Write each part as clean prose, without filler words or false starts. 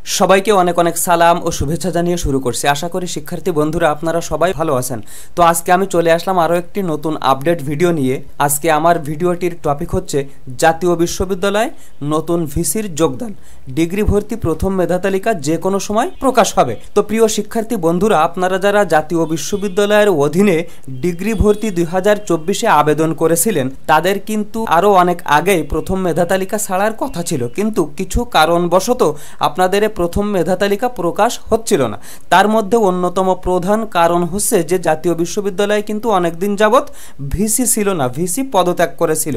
সবাইকে অনেক অনেক সালাম ও শুভেচ্ছা জানিয়ে শুরু করছি। আশা করি শিক্ষার্থী বন্ধুরা আপনারা সবাই ভালো আছেন। তো আজকে আমি চলে আসলাম আরও একটি নতুন আপডেট ভিডিও নিয়ে। আজকে আমার ভিডিওটির টপিক হচ্ছে জাতীয় বিশ্ববিদ্যালয়ে নতুন ভিসির যোগদান, ডিগ্রি ভর্তি প্রথম মেধা তালিকা যে কোনো সময় প্রকাশ হবে। তো প্রিয় শিক্ষার্থী বন্ধুরা, আপনারা যারা জাতীয় বিশ্ববিদ্যালয়ের অধীনে ডিগ্রি ভর্তি 2024-এ আবেদন করেছিলেন তাদের কিন্তু আরও অনেক আগেই প্রথম মেধা তালিকা ছাড়ার কথা ছিল, কিন্তু কিছু কারণবশত আপনাদের প্রথম মেধা তালিকা প্রকাশ হচ্ছিল না। তার মধ্যে অন্যতম প্রধান কারণ হচ্ছে যে জাতীয় বিশ্ববিদ্যালয়ে কিন্তু অনেকদিন যাবৎ ভিসি ছিল না, ভিসি পদত্যাগ করেছিল।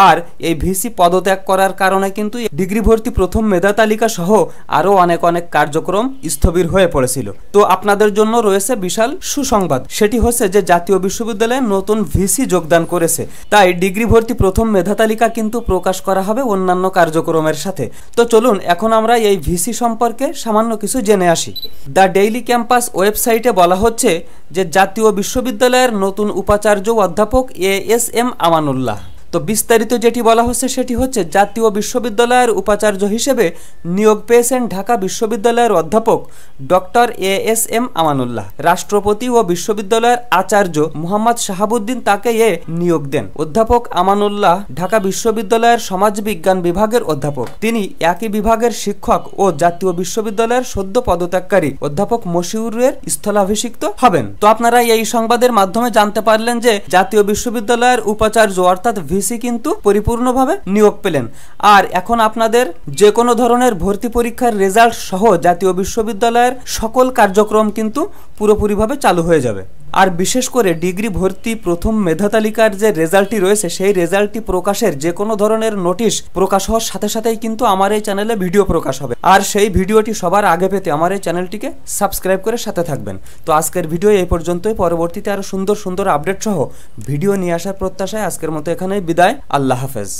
আর এই ভিসি পদত্যাগ করার কারণে কিন্তু ডিগ্রি ভর্তি প্রথম মেধা তালিকা সহ আরও অনেক কার্যক্রম স্থবির হয়ে পড়েছিল। তো আপনাদের জন্য রয়েছে বিশাল সুসংবাদ, সেটি হচ্ছে যে জাতীয় বিশ্ববিদ্যালয়ে নতুন ভিসি যোগদান করেছে। তাই ডিগ্রি ভর্তি প্রথম মেধা তালিকা কিন্তু প্রকাশ করা হবে অন্যান্য কার্যক্রমের সাথে। তো চলুন এখন আমরা এই ভিসি সম্পর্কে সামান্য কিছু জেনে আসি। দ্য ডেইলি ক্যাম্পাস ওয়েবসাইটে বলা হচ্ছে যে জাতীয় বিশ্ববিদ্যালয়ের নতুন উপাচার্য অধ্যাপক এএসএম আমানুল্লাহ। তো বিস্তারিত যেটি বলা হচ্ছে সেটি হচ্ছে জাতীয় বিশ্ববিদ্যালয়ের উপাচার্য হিসেবে নিয়োগ পেয়েছেন ঢাকা বিশ্ববিদ্যালয়ের অধ্যাপক ডক্টর এএসএম আমানুল্লাহ। রাষ্ট্রপতি ও বিশ্ববিদ্যালয়ের আচার্য মোহাম্মদ শাহাবুদ্দিন তাকে নিয়োগ দেন। অধ্যাপক আমানুল্লাহ ঢাকা বিশ্ববিদ্যালয়ের সমাজবিজ্ঞান বিভাগের অধ্যাপক। তিনি একই বিভাগের শিক্ষক ও জাতীয় বিশ্ববিদ্যালয়ের সদ্য পদত্যাগকারী অধ্যাপক মশিউরের স্থলাভিষিক্ত হবেন। তো আপনারা এই সংবাদের মাধ্যমে জানতে পারলেন যে জাতীয় বিশ্ববিদ্যালয়ের উপাচার্য অর্থাৎ ভিসি কিন্তু পরিপূর্ণভাবে নিয়োগ পেলেন। আর এখন আপনাদের যে কোনো ধরনের ভর্তি পরীক্ষার রেজাল্ট সহ জাতীয় বিশ্ববিদ্যালয়ের সকল কার্যক্রম কিন্তু পুরোপুরিভাবে চালু হয়ে যাবে। আর বিশেষ করে ডিগ্রি ভর্তি প্রথম মেধা তালিকার যে রেজাল্টটি রয়েছে সেই রেজাল্টটি প্রকাশের যে কোনো ধরনের নোটিশ প্রকাশ হওয়ার সাথে সাথেই কিন্তু আমার এই চ্যানেলে ভিডিও প্রকাশ হবে। আর সেই ভিডিওটি সবার আগে পেতে আমার এই চ্যানেলটিকে সাবস্ক্রাইব করে সাথে থাকবেন। তো আজকের ভিডিও এই পর্যন্তই। পরবর্তীতে আরো সুন্দর আপডেট সহ ভিডিও নিয়ে আসার প্রত্যাশায় আজকের মতো এখানেই বিদায়। আল্লাহ হাফেজ।